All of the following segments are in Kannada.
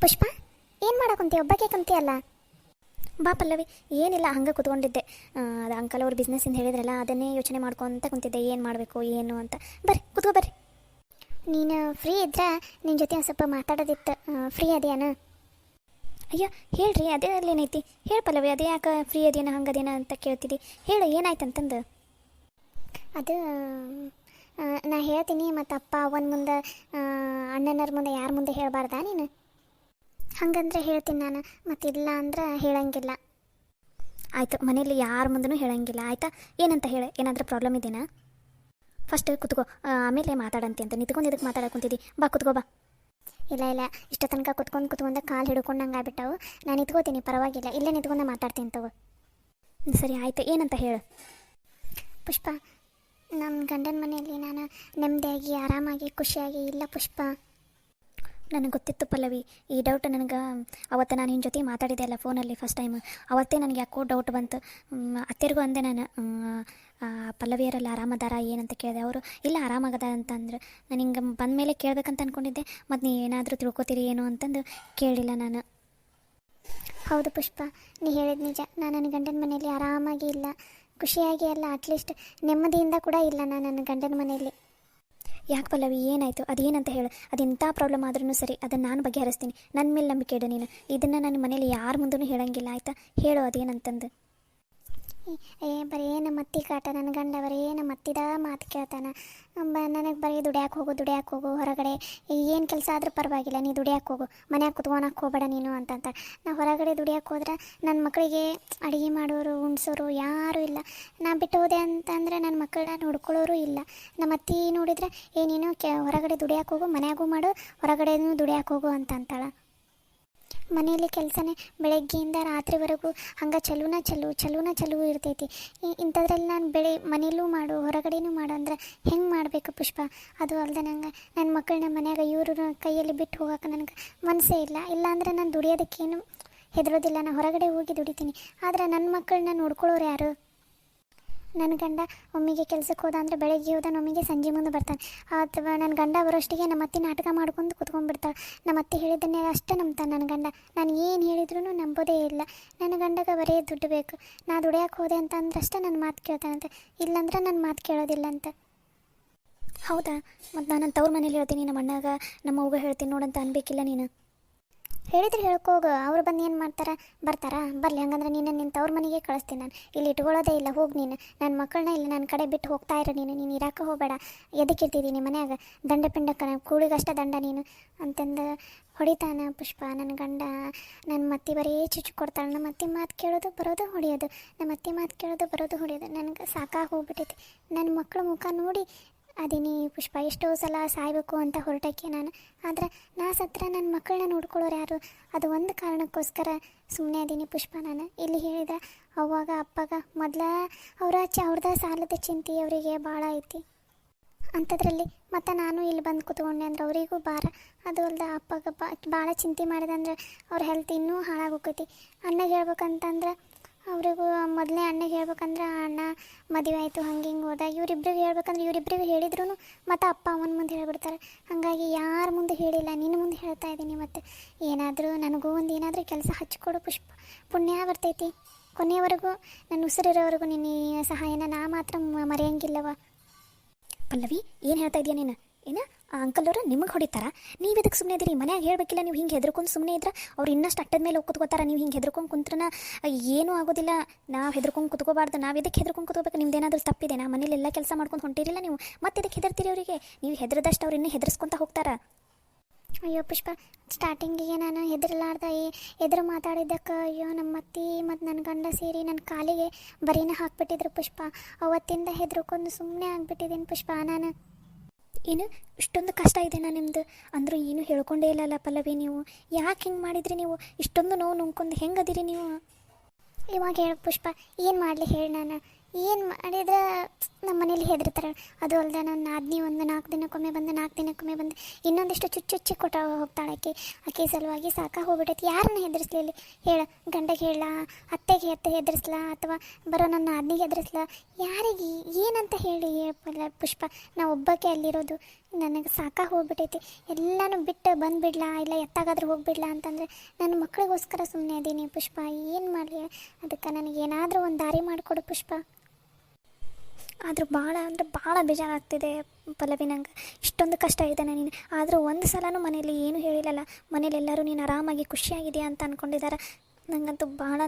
ಪುಷ್ಪ, ಏನು ಮಾಡಕ್ಕಂತೀ? ಒಬ್ಬಕ್ಕೆ ಕುಂತೀಯಲ್ಲ. ಬಾ ಪಲ್ಲವಿ. ಏನಿಲ್ಲ, ಹಂಗೆ ಕುತ್ಕೊಂಡಿದ್ದೆ. ಅದು ಅಂಕಲ್ ಅವ್ರ ಬಿಸ್ನೆಸ್ಸಿಂದ ಹೇಳಿದ್ರಲ್ಲ, ಅದನ್ನೇ ಯೋಚನೆ ಮಾಡ್ಕೊತ ಕುಂತಿದ್ದೆ, ಏನು ಮಾಡಬೇಕು ಏನು ಅಂತ. ಬರ್ರಿ ಕುತ್ಕೋ ಬರ್ರಿ. ನೀನು ಫ್ರೀ ಇದ್ರೆ ನಿನ್ನ ಜೊತೆ ಒಂದು ಸ್ವಲ್ಪ ಮಾತಾಡೋದಿತ್ತು. ಫ್ರೀ ಅದೇನ? ಅಯ್ಯೋ ಹೇಳ್ರಿ, ಅದೇ ಏನೈತಿ ಹೇಳಿ ಪಲ್ಲವಿ. ಅದೇ ಯಾಕೆ ಫ್ರೀ ಅದೇನ ಹಂಗದೇನ ಅಂತ ಕೇಳ್ತಿದ್ದಿ? ಹೇಳು ಏನಾಯ್ತಂತಂದು. ಅದು ನಾ ಹೇಳ್ತೀನಿ, ಮತ್ತು ಅಪ್ಪ ಅವನ ಮುಂದೆ ಅಣ್ಣನವ್ರ ಮುಂದೆ ಯಾರ ಮುಂದೆ ಹೇಳಬಾರ್ದಾ ನೀನು? ಹಂಗಂದ್ರೆ ಹೇಳ್ತೀನಿ ನಾನು, ಮತ್ತಿಲ್ಲ ಅಂದ್ರೆ ಹೇಳಂಗಿಲ್ಲ. ಆಯಿತು, ಮನೇಲಿ ಯಾರ ಮುಂದೂ ಹೇಳಂಗಿಲ್ಲ ಆಯಿತಾ? ಏನಂತ ಹೇಳಿ, ಏನಾದರೂ ಪ್ರಾಬ್ಲಮ್ ಇದೆಯಾ? ಫಸ್ಟ್ ಕುತ್ಕೋ, ಆಮೇಲೆ ಮಾತಾಡಂತೆ ಅಂತ. ನಿಂತ್ಕೊಂಡು ಇದಕ್ಕೆ ಮಾತಾಡಕೊಂತಿದ್ದಿ? ಬಾ ಕುತ್ಕೋ ಬಾ. ಇಲ್ಲ ಇಲ್ಲ, ಇಷ್ಟ ತನಕ ಕುತ್ಕೊಂಡು ಕಾಲು ಹಿಡ್ಕೊಂಡಂಗೆ ಆಗ್ಬಿಟ್ಟವು. ನಾನು ನಿಂತ್ಕೋತೀನಿ, ಪರವಾಗಿಲ್ಲ, ಇಲ್ಲೇ ನಿಂತ್ಕೊಂಡು ಮಾತಾಡ್ತೀನಿ ತಗೋ. ಸರಿ ಆಯಿತು, ಏನಂತ ಹೇಳು. ಪುಷ್ಪ, ನಮ್ಮ ಗಂಡನ ಮನೆಯಲ್ಲಿ ನಾನು ನೆಮ್ಮದಿಯಾಗಿ ಆರಾಮಾಗಿ ಖುಷಿಯಾಗಿ ಇಲ್ಲ ಪುಷ್ಪ. ನನಗೆ ಗೊತ್ತಿತ್ತು ಪಲ್ಲವಿ, ಈ ಡೌಟ್ ನನಗೆ ಅವತ್ತು ನಾನು ನಿನ್ನ ಜೊತೆ ಮಾತಾಡಿದೆ ಅಲ್ಲ ಫೋನಲ್ಲಿ ಫಸ್ಟ್ ಟೈಮ್, ಅವತ್ತೇ ನನಗೆ ಯಾಕೋ ಡೌಟ್ ಬಂತು. ಅತ್ತೆರಿಗೂ ಅಂದೆ ನಾನು, ಪಲ್ಲವಿಯರೆಲ್ಲ ಆರಾಮದಾರ ಏನಂತ ಕೇಳಿದೆ. ಅವರು ಇಲ್ಲ ಆರಾಮಾಗದ ಅಂತಂದ್ರೆ, ನಾನು ಹಿಂಗೆ ಬಂದ ಮೇಲೆ ಕೇಳಬೇಕಂತ ಅಂದ್ಕೊಂಡಿದ್ದೆ. ಮತ್ತು ನೀವು ಏನಾದರೂ ತಿಳ್ಕೊತೀರಿ ಏನು ಅಂತಂದು ಕೇಳಿಲ್ಲ ನಾನು. ಹೌದು ಪುಷ್ಪ, ನೀ ಹೇಳಿದ ನಿಜ. ನಾನು ನನ್ನ ಗಂಡನ ಮನೆಯಲ್ಲಿ ಆರಾಮಾಗಿ ಇಲ್ಲ, ಖುಷಿಯಾಗಿ ಅಲ್ಲ, ಅಟ್ಲೀಸ್ಟ್ ನೆಮ್ಮದಿಯಿಂದ ಕೂಡ ಇಲ್ಲ ನಾನು ನನ್ನ ಗಂಡನ ಮನೆಯಲ್ಲಿ. ಯಾಕೆ ಪಲ್ಲವಿ, ಏನಾಯಿತು? ಅದೇನಂತ ಹೇಳು. ಅದೆಂಥ ಪ್ರಾಬ್ಲಮ್ ಆದ್ರೂ ಸರಿ, ಅದನ್ನು ನಾನು ಬಗೆಹರಿಸ್ತೀನಿ. ನನ್ನ ಮೇಲೆ ನಂಬಿಕೆ ಇಡು ನೀನು. ಇದನ್ನು ನನ್ನ ಮನೇಲಿ ಯಾರ ಮುಂದೂ ಹೇಳಂಗಿಲ್ಲ ಆಯಿತಾ? ಹೇಳು ಅದೇನಂತಂದು. ಬರೀ ನಮ್ಮ ಅತ್ತಿ ಕಾಟ, ನನ್ನ ಗಂಡ ಬರೀ ನಮ್ಮ ಅತ್ತಿದ ಮಾತು ಕೇಳ್ತಾನೆ. ನನಗೆ ಬರೀ ದುಡ್ಯಾಕೆ ಹೋಗು ಹೊರಗಡೆ, ಏನು ಕೆಲಸ ಆದರೂ ಪರವಾಗಿಲ್ಲ, ನೀ ದುಡ್ಯಾಕೆ ಹೋಗು, ಮನ್ಯಾಗ ಕುತ್ಕೊಳಕ್ಕೆ ಹೋಗಬೇಡ ನೀನು ಅಂತಂತ. ನಾ ಹೊರಗಡೆ ದುಡಿಯೋಕೆ ಹೋದ್ರೆ ನನ್ನ ಮಕ್ಕಳಿಗೆ ಅಡುಗೆ ಮಾಡೋರು ಉಣ್ಸೋರು ಯಾರೂ ಇಲ್ಲ. ನಾ ಬಿಟ್ಟು ಹೋದೆ ಅಂತಂದರೆ ನನ್ನ ಮಕ್ಕಳನ್ನ ನೋಡ್ಕೊಳ್ಳೋರು ಇಲ್ಲ. ನಮ್ಮ ಅತ್ತಿ ನೋಡಿದರೆ ಏನೇನೋ ಹೊರಗಡೆ ದುಡಿಯೋಕೆ ಹೋಗು, ಮನ್ಯಾಗೂ ಮಾಡು, ಹೊರಗಡೆನೂ ದುಡಿಯೋಕೆ ಹೋಗು ಅಂತ ಅಂತಾಳೆ. ಮನೆಯಲ್ಲಿ ಕೆಲಸನೇ ಬೆಳಗ್ಗೆಯಿಂದ ರಾತ್ರಿವರೆಗೂ ಹಂಗೆ ಚಲುವ ಇರ್ತೈತಿ. ಇಂಥದ್ರಲ್ಲಿ ನಾನು ಮನೆಯಲ್ಲೂ ಮಾಡು ಹೊರಗಡೆನೂ ಮಾಡು ಅಂದ್ರೆ ಹೆಂಗೆ ಮಾಡಬೇಕು ಪುಷ್ಪ? ಅದು ಅಲ್ಲದೆ ನಂಗೆ ನನ್ನ ಮಕ್ಕಳನ್ನ ಮನ್ಯಾಗ ಇವ್ರ ಕೈಯಲ್ಲಿ ಬಿಟ್ಟು ಹೋಗೋಕೆ ನನಗೆ ಮನಸ್ಸೇ ಇಲ್ಲ. ಇಲ್ಲಾಂದರೆ ನಾನು ದುಡಿಯೋದಕ್ಕೇನು ಹೆದರೋದಿಲ್ಲ, ನಾನು ಹೊರಗಡೆ ಹೋಗಿ ದುಡಿತೀನಿ. ಆದರೆ ನನ್ನ ಮಕ್ಕಳನ್ನ ನೋಡ್ಕೊಳ್ಳೋರು ಯಾರು? ನನ್ನ ಗಂಡ ಒಮ್ಮಿಗೆ ಕೆಲಸಕ್ಕೆ ಹೋದ ಅಂದರೆ ಬೆಳಗ್ಗೆ ಹೋದ, ಒಮ್ಮಿಗೆ ಸಂಜೆ ಮುಂದೆ ಬರ್ತಾನೆ. ಅಥವಾ ನನ್ನ ಗಂಡ ಬರೋಷ್ಟಿಗೆ ನಮ್ಮ ಅತ್ತೆ ನಾಟಕ ಮಾಡ್ಕೊಂಡು ಕುತ್ಕೊಂಡ್ಬಿಡ್ತಾಳೆ. ನಮ್ಮ ಅತ್ತೆ ಹೇಳಿದ್ದನ್ನೇ ಅಷ್ಟೇ ನಂಬ್ತಾನೆ ನನ್ನ ಗಂಡ. ನಾನು ಏನು ಹೇಳಿದ್ರೂ ನಂಬೋದೇ ಇಲ್ಲ. ನನ್ನ ಗಂಡಗೆ ಬರೀ ದುಡ್ಡು ಬೇಕು. ನಾ ದುಡಿಯೋಕೆ ಹೋದೆ ಅಂತ ಅಂದ್ರೆ ಅಷ್ಟೇ ನನ್ನ ಮಾತು ಕೇಳ್ತಾನಂತೆ, ಇಲ್ಲಾಂದ್ರೆ ನನ್ನ ಮಾತು ಕೇಳೋದಿಲ್ಲ ಅಂತ. ಹೌದಾ? ಮತ್ತು ನಾನು ನನ್ನ ತವ್ರ ಮನೇಲಿ ಹೇಳ್ತೀನಿ, ನಮ್ಮ ಅಣ್ಣಾಗ ನಮ್ಮ ಅವ್ಗೆ ಹೇಳ್ತೀನಿ ನೋಡಂತ ಅನ್ಬೇಕಿಲ್ಲ ನೀನು? ಹೇಳಿದ್ರೆ ಹೇಳ್ಕೋಗು, ಅವ್ರು ಬಂದು ಏನು ಮಾಡ್ತಾರೆ? ಬರ್ತಾರಾ? ಬರಲಿ, ಹಂಗಂದ್ರೆ ನೀನು ನಿನ್ನ ತವ್ರ ಮನೆಗೆ ಕಳಿಸ್ತೀನಿ. ನಾನು ಇಲ್ಲಿ ಇಟ್ಕೊಳ್ಳೋದೇ ಇಲ್ಲ, ಹೋಗಿ ನೀನು ನನ್ನ ಮಕ್ಕಳನ್ನ ಇಲ್ಲಿ ನನ್ನ ಕಡೆ ಬಿಟ್ಟು ಹೋಗ್ತಾ ಇರೋ ನೀನು ಇರಾಕ ಹೋಗಬೇಡ. ಎದಕ್ಕೆ ಇರ್ತಿದ್ದೀನಿ ಮನ್ಯಾಗ? ದಂಡ ಪಿಂಡಕ್ಕೆ ಕೂಳಿಗಷ್ಟೇ ದಂಡ ನೀನು ಅಂತಂದು ಹೊಡಿತಾನೆ ಪುಷ್ಪ ನನ್ನ ಗಂಡ. ನನ್ನ ಮತ್ತಿ ಬರೀ ಚುಚ್ಚು ಕೊಡ್ತಾಳೆ. ನಮ್ಮ ಅತ್ತೆ ಮಾತು ಕೇಳೋದು ಬರೋದು ಹೊಡೆಯೋದು, ನಮ್ಮ ಅತ್ತೆ ಮಾತು ಕೇಳೋದು ಬರೋದು ಹೊಡೆಯೋದು. ನನಗೆ ಸಾಕಾಗಿ ಹೋಗ್ಬಿಟ್ಟೈತಿ. ನನ್ನ ಮಕ್ಕಳ ಮುಖ ನೋಡಿ ಅದೀನಿ ಪುಷ್ಪ. ಎಷ್ಟೋ ಸಲ ಸಾಯಬೇಕು ಅಂತ ಹೊರಟಕ್ಕೆ ನಾನು. ಆದರೆ ನಾ ಸತ್ರ ನನ್ನ ಮಕ್ಕಳನ್ನ ನೋಡ್ಕೊಳ್ಳೋರು ಯಾರು? ಅದು ಒಂದು ಕಾರಣಕ್ಕೋಸ್ಕರ ಸುಮ್ಮನೆ ಅದೀನಿ ಪುಷ್ಪ. ನಾನು ಇಲ್ಲಿ ಹೇಳಿದ ಅವಾಗ ಅಪ್ಪಗ ಮೊದಲ ಅವ್ರದ್ದು ಸಾಲದ ಚಿಂತೆ ಅವರಿಗೆ ಭಾಳ ಐತಿ. ಅಂಥದ್ರಲ್ಲಿ ಮತ್ತು ನಾನು ಇಲ್ಲಿ ಬಂದು ಕೂತ್ಕೊಂಡೆ ಅಂದ್ರೆ ಅವರಿಗೂ ಭಾರ. ಅದು ಅಲ್ಲದೆ ಅಪ್ಪಗೆ ಭಾಳ ಚಿಂತೆ ಮಾಡಿದಂದ್ರೆ ಅವ್ರ ಹೆಲ್ತ್ ಇನ್ನೂ ಹಾಳಾಗೋಕೈತಿ. ಅಣ್ಣಗೆ ಹೇಳ್ಬೇಕಂತಂದ್ರೆ ಅವ್ರಿಗೂ ಮೊದಲೇ ಅಣ್ಣಗೆ ಹೇಳ್ಬೇಕಂದ್ರೆ ಅಣ್ಣ ಮದುವೆ ಆಯಿತು ಹಂಗೆ ಹಿಂಗೆ ಹೋದ. ಇವರಿಬ್ರಿಗೆ ಹೇಳ್ಬೇಕಂದ್ರೆ ಇವರಿಬ್ರಿಗೆ ಹೇಳಿದ್ರು ಮತ್ತು ಅಪ್ಪ ಅವನ ಮುಂದೆ ಹೇಳ್ಬಿಡ್ತಾರೆ. ಹಾಗಾಗಿ ಯಾರ ಮುಂದೆ ಹೇಳಿಲ್ಲ, ನಿನ್ನ ಮುಂದೆ ಹೇಳ್ತಾ ಇದ್ದೀನಿ. ಮತ್ತು ಏನಾದರೂ ನನಗೂ ಒಂದು ಏನಾದರೂ ಕೆಲಸ ಹಚ್ಕೊಡು ಪುಷ್ಪ, ಪುಣ್ಯ ಬರ್ತೈತಿ. ಕೊನೆಯವರೆಗೂ ನನ್ನ ಉಸಿರಿರೋವರೆಗೂ ನಿನ್ನ ಸಹಾಯನ ನಾ ಮಾತ್ರ ಮರೆಯಂಗಿಲ್ಲವ. ಪಲ್ಲವಿ, ಏನು ಹೇಳ್ತಾ ಇದೆಯಾ ನೀನು? ಏನು ಅಂಕಲ್ವರು ನಿಮಗೆ ಹೊಡಿತಾರ? ನೀವು ಇದಕ್ಕೆ ಸುಮ್ಮನೆ ಇದ್ದೀರಿ? ಮನ್ಯಾಗ ಹೇಳಬೇಕಿಲ್ಲ ನೀವು? ಹಿಂಗೆ ಹೆದರ್ಕೊಂಡು ಸುಮ್ಮನೆ ಇದ್ರೆ ಅವ್ರು ಇನ್ನಷ್ಟು ಅಟ್ಟದ ಮೇಲೆ ಕೂತ್ಕೋತಾರೆ. ನೀವು ಹಿಂಗೆ ಹೆದರ್ಕೊಂಡು ಕುಂತ್ರನ ಏನೂ ಆಗೋದಿಲ್ಲ. ನಾವು ಹೆದರ್ಕೊಂಡು ಕುತ್ಕೋಬಾರ್ದು. ನಾವು ಇದಕ್ಕೆ ಹೆದರ್ಕೊಂಡು ಕುತ್ಕೋಬೇಕು? ನಿಮ್ದೇನಾದರೂ ತಪ್ಪಿದೆ? ನಾ ಮನೇಲಿ ಎಲ್ಲ ಕೆಲಸ ಮಾಡ್ಕೊಂಡು ಹೊಂಟಿರಿಲ್ಲ ನೀವು, ಮತ್ತೆ ಇದಕ್ಕೆ ಹೆದರ್ತೀರಿ ಅವರಿಗೆ? ನೀವು ಹೆದರದಷ್ಟು ಅವ್ರು ಇನ್ನೂ ಹೆದರ್ಸ್ಕೊತ ಹೋಗ್ತಾರ. ಅಯ್ಯೋ ಪುಷ್ಪ, ಸ್ಟಾರ್ಟಿಂಗಿಗೆ ನಾನು ಎದುರು ಮಾತಾಡಿದ್ದಕ್ಕೆ ಅಯ್ಯೋ ನಮ್ಮ ಅತ್ತಿ ಮತ್ತು ನನ್ನ ಗಂಡ ಸೇರಿ ನನ್ನ ಕಾಲಿಗೆ ಬರೀನ ಹಾಕ್ಬಿಟ್ಟಿದ್ರು ಪುಷ್ಪ. ಅವತ್ತಿಂದ ಹೆದರ್ಕೊಂಡು ಸುಮ್ಮನೆ ಆಗಿಬಿಟ್ಟಿದ್ದೀನಿ ಪುಷ್ಪ ನಾನು. ಏನು ಇಷ್ಟೊಂದು ಕಷ್ಟ ಇದೆನಾ ನಿಮ್ಮದು? ಅಂದರೂ ಏನು ಹೇಳ್ಕೊಂಡೇ ಇಲ್ಲಲ್ಲ ಪಲ್ಲವಿ ನೀವು? ಯಾಕೆ ಹಿಂಗೆ ಮಾಡಿದ್ರಿ ನೀವು? ಇಷ್ಟೊಂದು ನೋವು ನುಂಗ್ಕೊಂಡು ಹೆಂಗದಿರಿ ನೀವು? ಇವಾಗ ಹೇಳು ಪುಷ್ಪ, ಏನು ಮಾಡಲಿ ಹೇಳಿ? ನಾನು ಏನು ಮಾಡಿದ್ರೆ ನಮ್ಮ ಮನೇಲಿ ಹೆದರ್ತಾರೆ. ಅದು ಅಲ್ಲದೆ ನನ್ನ ನಾದಿನಿ ಒಂದು 4 ದಿನಕ್ಕೊಮ್ಮೆ ಬಂದು 4 ದಿನಕ್ಕೊಮ್ಮೆ ಬಂದು ಇನ್ನೊಂದಿಷ್ಟು ಚುಚ್ಚಿ ಕೊಟ್ಟ ಹೋಗ್ತಾಳೆ. ಆಕೆ ಸಲುವಾಗಿ ಹೋಗ್ಬಿಟ್ಟೈತಿ. ಯಾರನ್ನ ಹೆದರ್ಸ್ಲಿ ಹೇಳ? ಗಂಡಗೆ ಹೇಳ, ಅತ್ತೆಗೆ ಹೆದರ್ಸ್ಲಾ, ಅಥವಾ ಬರೋ ನನ್ನ ನಾದಿನಿಗೆ ಹೆದರ್ಸ್ಲಾ? ಯಾರಿಗೆ ಏನಂತ ಹೇಳಿ ಪುಷ್ಪ? ನಾವು ಒಬ್ಬಕ್ಕೆ ಅಲ್ಲಿರೋದು. ನನಗೆ ಹೋಗ್ಬಿಟ್ಟೈತಿ. ಎಲ್ಲನೂ ಬಿಟ್ಟು ಬಂದುಬಿಡ್ಲಾ, ಇಲ್ಲ ಎತ್ತಾಗಾದ್ರೂ ಹೋಗ್ಬಿಡ್ಲಾ ಅಂತಂದರೆ ನನ್ನ ಮಕ್ಕಳಿಗೋಸ್ಕರ ಸುಮ್ಮನೆ ಅದೀನಿ ಪುಷ್ಪ. ಏನು ಮಾಡಲಿ? ಅದಕ್ಕೆ ನನಗೆ ಏನಾದರೂ ಒಂದು ದಾರಿ ಮಾಡಿಕೊಡು ಪುಷ್ಪ. ಆದರೂ ಭಾಳ ಬೇಜಾರಾಗ್ತಿದೆ ಪಲ್ಲವಿ. ನಂಗೆ ಇಷ್ಟೊಂದು ಕಷ್ಟ ಇದೆ ನನಗೆ. ಆದರೂ ಒಂದು ಸಲನೂ ಮನೇಲಿ ಏನೂ ಹೇಳಿಲ್ಲಲ್ಲ. ಮನೇಲಿ ಎಲ್ಲರೂ ನೀನು ಆರಾಮಾಗಿ ಖುಷಿಯಾಗಿದೆಯಾ ಅಂತ ಅಂದ್ಕೊಂಡಿದ್ದಾರೆ. ನನಗಂತೂ ಭಾಳ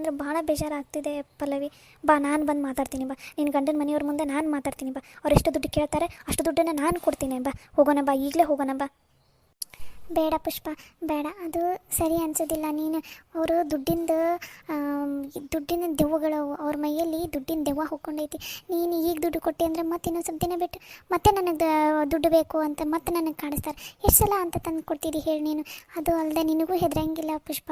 ಬೇಜಾರಾಗ್ತಿದೆ ಪಲ್ಲವಿ. ಬಾ, ನಾನು ಬಂದು ಮಾತಾಡ್ತೀನಿ. ಬಾ, ನಿನ್ನ ಗಂಡನ ಮನೆಯವ್ರ ಮುಂದೆ ನಾನು ಮಾತಾಡ್ತೀನಿ. ಬಾ, ಅವ್ರು ಎಷ್ಟು ದುಡ್ಡು ಕೇಳ್ತಾರೆ ಅಷ್ಟು ದುಡ್ಡನ್ನು ನಾನು ಕೊಡ್ತೀನಿ. ಬಾ, ಹೋಗೋಣ ಬಾ, ಈಗಲೇ ಹೋಗೋಣ ಬಾ. ಬೇಡ ಪುಷ್ಪ, ಬೇಡ. ಅದು ಸರಿ ಅನಿಸೋದಿಲ್ಲ. ನೀನು ಅವರು ದುಡ್ಡಿನ ದೆವ್ವಗಳು, ಅವ್ರ ಮೈಯಲ್ಲಿ ದುಡ್ಡಿನ ದೆವ್ವ ಹೋಗ್ಕೊಂಡೈತಿ. ನೀನು ಈಗ ದುಡ್ಡು ಕೊಟ್ಟೆ ಅಂದರೆ ಮತ್ತೆ ಇನ್ನೊಂದು ಸ್ವಲ್ಪ ದಿನ ಬಿಟ್ಟು ಮತ್ತೆ ನನಗೆ ದುಡ್ಡು ಬೇಕು ಅಂತ ಮತ್ತೆ ನನಗೆ ಕಾಡಿಸ್ತಾರೆ. ಎಷ್ಟು ಸಲ ಅಂತ ತಂದು ಕೊಡ್ತಿದ್ದಿ ಹೇಳಿ ನೀನು? ಅದು ಅಲ್ಲದೆ ನಿನಗೂ ಹೆದರಂಗಿಲ್ಲ ಪುಷ್ಪ.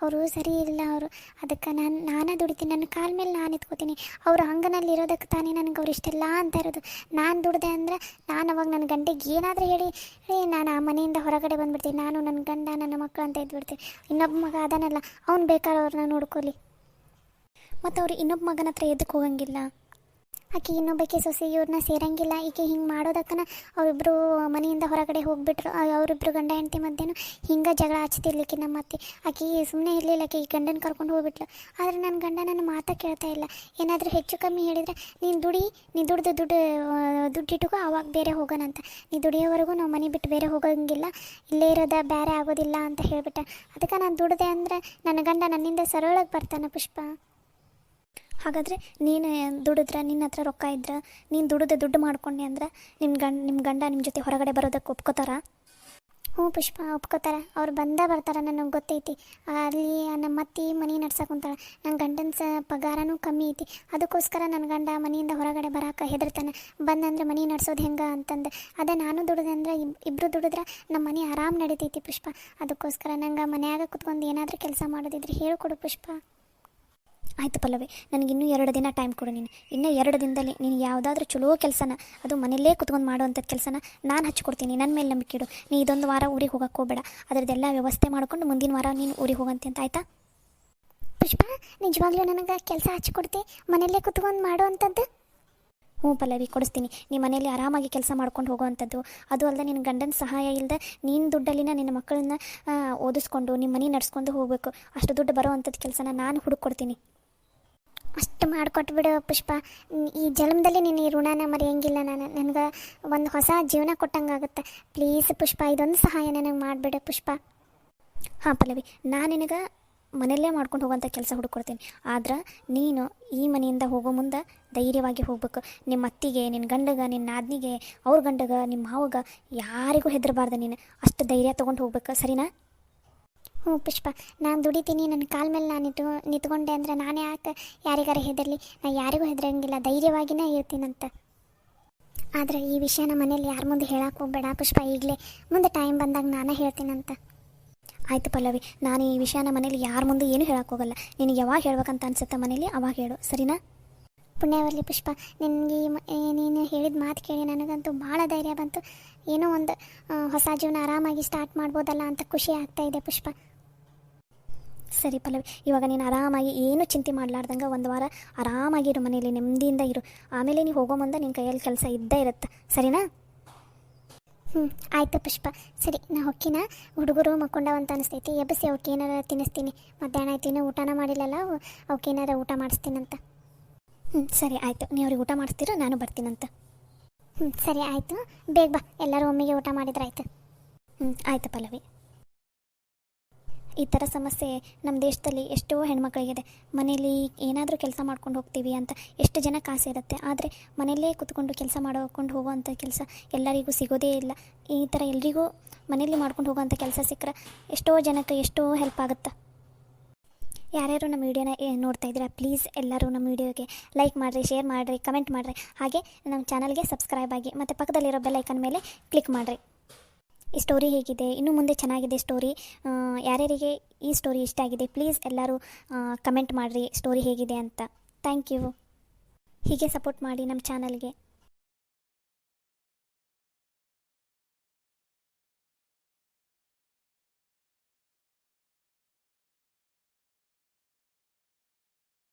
ಅವರು ಸರಿ ಇಲ್ಲ ಅವರು. ಅದಕ್ಕೆ ನಾನೇ ದುಡಿತೀನಿ. ನನ್ನ ಕಾಲ ಮೇಲೆ ನಾನು ಎತ್ಕೋತೀನಿ. ಅವರು ಹಂಗನಲ್ಲಿ ಇರೋದಕ್ಕೆ ತಾನೇ ನನಗೆ ಅವ್ರು ಇಷ್ಟೆಲ್ಲ ಅಂತ ಇರೋದು. ನಾನು ದುಡ್ದೆ ಅಂದರೆ ನಾನು ಅವಾಗ ನನ್ನ ಗಂಟೆಗೆ ಏನಾದರೂ ಹೇಳಿ ನಾನು ಆ ಮನೆಯಿಂದ ಹೊರಗಡೆ ಬಂದುಬಿಡ್ತೀನಿ. ನಾನು ನನ್ನ ಗಂಡ ನನ್ನ ಮಕ್ಕಳು ಅಂತ ಇದ್ಬಿಡ್ತೀನಿ. ಇನ್ನೊಬ್ಬ ಮಗ ಅದನ್ನಲ್ಲ, ಅವ್ನು ಬೇಕಾದ್ರೆ ಅವ್ರನ್ನ ನೋಡ್ಕೊಳ್ಳಿ. ಮತ್ತು ಅವ್ರು ಇನ್ನೊಬ್ಬ ಮಗನ ಹತ್ರ ಎದಕ್ಕೆ ಹೋಗಂಗಿಲ್ಲ? ಆಕೆ ಇನ್ನೊಬ್ಬಕ್ಕೆ ಸೊಸೆ ಇವ್ರನ್ನ ಸೇರಂಗಿಲ್ಲ. ಈಕೆ ಹಿಂಗೆ ಮಾಡೋದಕ್ಕನ ಅವರಿಬ್ಬರು ಮನೆಯಿಂದ ಹೊರಗಡೆ ಹೋಗ್ಬಿಟ್ರು. ಅವರಿಬ್ಬರು ಗಂಡ ಹೆಂಡತಿ ಮಧ್ಯೆನೂ ಹಿಂಗೆ ಜಗಳ ಹಚ್ತಿರ್ಲಿಕ್ಕೆ ನಮ್ಮ ಅತ್ತೆ. ಆಕೆ ಸುಮ್ಮನೆ ಇರಲಿಲ್ಲ. ಆಕೆ ಈ ಗಂಡನ ಕರ್ಕೊಂಡು ಹೋಗ್ಬಿಟ್ಲು. ಆದರೆ ನನ್ನ ಗಂಡ ನನ್ನ ಮಾತಾ ಕೇಳ್ತಾ ಇಲ್ಲ. ಏನಾದರೂ ಹೆಚ್ಚು ಕಮ್ಮಿ ಹೇಳಿದರೆ ನೀನು ದುಡ್ಡಿಟ್ಟುಕೋ, ಆವಾಗ ಬೇರೆ ಹೋಗೋಣಂತ. ನೀ ದುಡಿಯೋವರೆಗೂ ನಾವು ಮನೆ ಬಿಟ್ಟು ಬೇರೆ ಹೋಗೋಂಗಿಲ್ಲ, ಇಲ್ಲೇ ಇರೋದ ಬೇರೆ ಆಗೋದಿಲ್ಲ ಅಂತ ಹೇಳಿಬಿಟ್ಟ. ಅದಕ್ಕೆ ನಾನು ದುಡ್ದೆ ಅಂದರೆ ನನ್ನ ಗಂಡ ನನ್ನಿಂದ ಸರಳಾಗಿ ಬರ್ತಾನೆ ಪುಷ್ಪ. ಹಾಗಾದರೆ ನೀನು ದುಡಿದ್ರೆ, ನಿನ್ನ ಹತ್ರ ರೊಕ್ಕ ಇದ್ರೆ, ನೀನು ದುಡ್ಡು ಮಾಡ್ಕೊಂಡೆ ಅಂದ್ರೆ ನಿಮ್ಮ ಗಂಡ ನಿಮ್ಮ ಜೊತೆ ಹೊರಗಡೆ ಬರೋದಕ್ಕೆ ಒಪ್ಕೋತಾರ? ಹ್ಞೂ ಪುಷ್ಪ, ಒಪ್ಕೋತಾರೆ. ಅವ್ರು ಬರ್ತಾರೆ, ನನಗೆ ಗೊತ್ತೈತಿ. ಅಲ್ಲಿ ನಮ್ಮ ಅತ್ತಿ ಮನೆ ನಡ್ಸಕೊಂತಾಳೆ. ನನ್ನ ಗಂಡನ ಪಗಾರನೂ ಕಮ್ಮಿ ಐತಿ. ಅದಕ್ಕೋಸ್ಕರ ನನ್ನ ಗಂಡ ಮನೆಯಿಂದ ಹೊರಗಡೆ ಬರೋಕೆ ಹೆದರ್ತಾನೆ. ಬಂದಂದ್ರೆ ಮನೆ ನಡ್ಸೋದು ಹೆಂಗೆ ಅಂತಂದು. ಅದೇ ನಾನು ದುಡಿದೆ ಅಂದ್ರೆ ಇಬ್ಬರು ದುಡಿದ್ರೆ ನಮ್ಮ ಮನೆ ಆರಾಮ್ ನಡೀತೈತಿ ಪುಷ್ಪ. ಅದಕ್ಕೋಸ್ಕರ ನಂಗೆ ಮನೆಯಾಗ ಕುತ್ಕೊಂಡು ಏನಾದರೂ ಕೆಲಸ ಮಾಡೋದಿದ್ರೆ ಹೇಳ್ಕೊಡು ಪುಷ್ಪ. ಆಯಿತು ಪಲ್ಲವಿ, ನನಗಿನ್ನೂ 2 ದಿನ ಟೈಮ್ ಕೊಡು. ಇನ್ನೂ 2 ದಿನದಲ್ಲಿ ನೀನು ಯಾವುದಾದ್ರೂ ಚಲೋ ಕೆಲಸನ, ಅದು ಮನೆಯಲ್ಲೇ ಕುತ್ಕೊಂಡು ಮಾಡುವಂಥದ್ದು ಕೆಲಸನ ನಾನು ಹಚ್ಕೊಡ್ತೀನಿ. ನನ್ನ ಮೇಲೆ ನಂಬಿಕೆ ಇಡು. ನೀ ಇದೊಂದು ವಾರ ಊರಿಗೆ ಹೋಗೋಕ್ಕೆ ಹೋಗಬೇಡ. ಅದರದ್ದೆಲ್ಲ ವ್ಯವಸ್ಥೆ ಮಾಡ್ಕೊಂಡು ಮುಂದಿನ ವಾರ ನೀನು ಊರಿಗೆ ಹೋಗಂತೆ ಅಂತ, ಆಯಿತಾ? ಪುಷ್ಪ, ನಿಜವಾಗ್ಲೂ ನನಗೆ ಕೆಲಸ ಹಚ್ಕೊಡ್ತಿ ಮನೆಯಲ್ಲೇ ಕುತ್ಕೊಂಡು ಮಾಡುವಂಥದ್ದು? ಹ್ಞೂ ಪಲ್ಲವಿ, ಕೊಡಿಸ್ತೀನಿ. ನೀ ಮನೆಯಲ್ಲಿ ಆರಾಮಾಗಿ ಕೆಲಸ ಮಾಡ್ಕೊಂಡು ಹೋಗುವಂಥದ್ದು. ಅದು ಅಲ್ಲದೆ ನಿನ್ನ ಗಂಡನ ಸಹಾಯ ಇಲ್ಲದೆ ನೀನು ದುಡ್ಡಲ್ಲಿನ ನಿನ್ನ ಮಕ್ಕಳನ್ನ ಓದಿಸ್ಕೊಂಡು ನಿಮ್ಮ ಮನೆ ನಡೆಸ್ಕೊಂಡು ಹೋಗಬೇಕು. ಅಷ್ಟು ದುಡ್ಡು ಬರೋ ಅಂಥದ್ದು ಕೆಲಸನ ನಾನು ಹುಡುಕೊಡ್ತೀನಿ. ಅಷ್ಟು ಮಾಡಿಕೊಟ್ಬಿಡು ಪುಷ್ಪ. ಈ ಜನ್ಮದಲ್ಲಿ ನೀನು ಈ ಋಣನ ಮರೆಯಂಗಿಲ್ಲ. ನನಗೆ ಒಂದು ಹೊಸ ಜೀವನ ಕೊಟ್ಟಂಗಾಗುತ್ತೆ. ಪ್ಲೀಸ್ ಪುಷ್ಪ, ಇದೊಂದು ಸಹಾಯ ನನಗೆ ಮಾಡಿಬಿಡು ಪುಷ್ಪ. ಹಾಂ ಪಲ್ಲವಿ, ನಾನು ನಿನಗೆ ಮನೆಯಲ್ಲೇ ಮಾಡ್ಕೊಂಡು ಹೋಗೋಂಥ ಕೆಲಸ ಹುಡುಕೊಡ್ತೀನಿ. ಆದ್ರೆ ನೀನು ಈ ಮನೆಯಿಂದ ಹೋಗೋ ಮುಂದೆ ಧೈರ್ಯವಾಗಿ ಹೋಗ್ಬೇಕು. ನಿಮ್ಮ ಅತ್ತಿಗೆ, ನಿನ್ನ ಗಂಡಗೆ, ನಿನ್ನ ನಾದಿನಿಗೆ, ಅವ್ರ ಗಂಡಗೆ, ನಿಮ್ಮ ಮಾವಗೆ ಯಾರಿಗೂ ಹೆದರಬಾರ್ದು. ನೀನು ಅಷ್ಟು ಧೈರ್ಯ ತೊಗೊಂಡು ಹೋಗ್ಬೇಕು, ಸರಿನಾ? ಹ್ಞೂ ಪುಷ್ಪ, ನಾನು ದುಡಿತೀನಿ. ನನ್ನ ಕಾಲ ಮೇಲೆ ನಾನು ನಿಂತ್ಕೊಂಡೆ ಅಂದರೆ ನಾನು ಯಾಕೆ ಯಾರಿಗಾರ ಹೆದರಲಿ? ನಾನು ಯಾರಿಗೂ ಹೆದರಂಗಿಲ್ಲ, ಧೈರ್ಯವಾಗಿಯೇ ಇರ್ತೀನಂತ. ಆದರೆ ಈ ವಿಷಯನ ಮನೇಲಿ ಯಾರ ಮುಂದೆ ಹೇಳಕ್ಕೆ ಹೋಗ್ಬೇಡ ಪುಷ್ಪ. ಈಗಲೇ ಮುಂದೆ ಟೈಮ್ ಬಂದಾಗ ನಾನೇ ಹೇಳ್ತೀನಂತ. ಆಯಿತು ಪಲ್ಲವಿ, ನಾನು ಈ ವಿಷಯನ ಮನೇಲಿ ಯಾರ ಮುಂದೆ ಏನೂ ಹೇಳಕ್ಕೆ ಹೋಗಲ್ಲ. ನಿನಗೆ ಯಾವಾಗ ಹೇಳ್ಬೇಕಂತ ಅನ್ಸುತ್ತೆ ಮನೇಲಿ ಅವಾಗ ಹೇಳು, ಸರಿನಾ? ಪುಣ್ಯವರ್ಲಿ ಪುಷ್ಪ, ನಿನಗೆ ನೀನು ಹೇಳಿದ ಮಾತು ಕೇಳಿ ನನಗಂತೂ ಭಾಳ ಧೈರ್ಯ ಬಂತು. ಏನೋ ಒಂದು ಹೊಸ ಜೀವನ ಆರಾಮಾಗಿ ಸ್ಟಾರ್ಟ್ ಮಾಡ್ಬೋದಲ್ಲ ಅಂತ ಖುಷಿ ಆಗ್ತಾ ಇದೆ ಪುಷ್ಪ. ಸರಿ ಪಲ್ಲವಿ, ಇವಾಗ ನೀನು ಆರಾಮಾಗಿ ಏನೂ ಚಿಂತೆ ಮಾಡಲಾರ್ದಂಗೆ 1 ವಾರ ಆರಾಮಾಗಿರು, ಮನೇಲಿ ನೆಮ್ಮದಿಯಿಂದ ಇರು. ಆಮೇಲೆ ನೀವು ಹೋಗೋ ಮುಂದೆ ನಿನ್ನ ಕೈಯಲ್ಲಿ ಕೆಲಸ ಇದ್ದೇ ಇರುತ್ತೆ, ಸರಿನಾ? ಆಯಿತು ಪುಷ್ಪ. ಸರಿ, ನಾ ಹೊಕ್ಕಿನ. ಹುಡುಗರು ಮಕ್ಕೊಂಡವಂತ ಅನಿಸ್ತೈತಿ. ಎಬ್ಬಸಿ ಅವಕ್ಕೇನಾರ ತಿನ್ನಿಸ್ತೀನಿ. ಮಧ್ಯಾಹ್ನ ಆಯ್ತು, ಇನ್ನೂ ಊಟನ ಮಾಡಿಲ್ಲಲ್ಲ, ಅವಕ್ಕೇನಾರ ಊಟ ಮಾಡಿಸ್ತೀನಂತ. ಸರಿ ಆಯಿತು. ನೀವು ಅವ್ರಿಗೆ ಊಟ ಮಾಡಿಸ್ತೀರ, ನಾನು ಬರ್ತೀನಂತ. ಸರಿ ಆಯಿತು, ಬೇಗ ಬಾ. ಎಲ್ಲರೂ ಒಮ್ಮೆಗೆ ಊಟ ಮಾಡಿದ್ರೆ ಆಯಿತು. ಆಯಿತು ಪಲ್ಲವಿ. ಈ ಥರ ಸಮಸ್ಯೆ ನಮ್ಮ ದೇಶದಲ್ಲಿ ಎಷ್ಟೋ ಹೆಣ್ಮಕ್ಳಿಗಿದೆ. ಮನೇಲಿ ಏನಾದರೂ ಕೆಲಸ ಮಾಡ್ಕೊಂಡು ಹೋಗ್ತೀವಿ ಅಂತ ಎಷ್ಟು ಜನಕ್ಕೆ ಆಸೆ ಇರುತ್ತೆ. ಆದರೆ ಮನೆಯಲ್ಲೇ ಕೂತ್ಕೊಂಡು ಕೆಲಸ ಮಾಡ್ಕೊಂಡು ಹೋಗುವಂಥ ಕೆಲಸ ಎಲ್ಲರಿಗೂ ಸಿಗೋದೇ ಇಲ್ಲ. ಈ ಥರ ಎಲ್ರಿಗೂ ಮನೇಲಿ ಮಾಡ್ಕೊಂಡು ಹೋಗೋವಂಥ ಕೆಲಸ ಸಿಕ್ಕರೆ ಎಷ್ಟೋ ಜನಕ್ಕೆ ಎಷ್ಟೋ ಹೆಲ್ಪ್ ಆಗುತ್ತೆ. ಯಾರ್ಯಾರು ನಮ್ಮ ವೀಡಿಯೋನ ನೋಡ್ತಾ ಇದ್ದೀರಾ, ಪ್ಲೀಸ್ ಎಲ್ಲರೂ ನಮ್ಮ ವೀಡಿಯೋಗೆ ಲೈಕ್ ಮಾಡಿರಿ, ಶೇರ್ ಮಾಡಿರಿ, ಕಮೆಂಟ್ ಮಾಡಿರಿ. ಹಾಗೆ ನಮ್ಮ ಚಾನಲ್ಗೆ ಸಬ್ಸ್ಕ್ರೈಬ್ ಆಗಿ ಮತ್ತು ಪಕ್ಕದಲ್ಲಿರೋ ಬೆಲ್ ಐಕನ್ ಮೇಲೆ ಕ್ಲಿಕ್ ಮಾಡಿರಿ. ಈ ಸ್ಟೋರಿ ಹೇಗಿದೆ, ಇನ್ನು ಮುಂದೆ ಚೆನ್ನಾಗಿದೆ ಸ್ಟೋರಿ. ಯಾರ್ಯಾರಿಗೆ ಈ ಸ್ಟೋರಿ ಇಷ್ಟ ಆಗಿದೆ ಪ್ಲೀಸ್ ಎಲ್ಲರೂ ಕಮೆಂಟ್ ಮಾಡಿರಿ ಸ್ಟೋರಿ ಹೇಗಿದೆ ಅಂತ. Thank you. ಹೀಗೆ ಸಪೋರ್ಟ್ ಮಾಡಿ ನಮ್ಮ ಚಾನಲ್ಗೆ.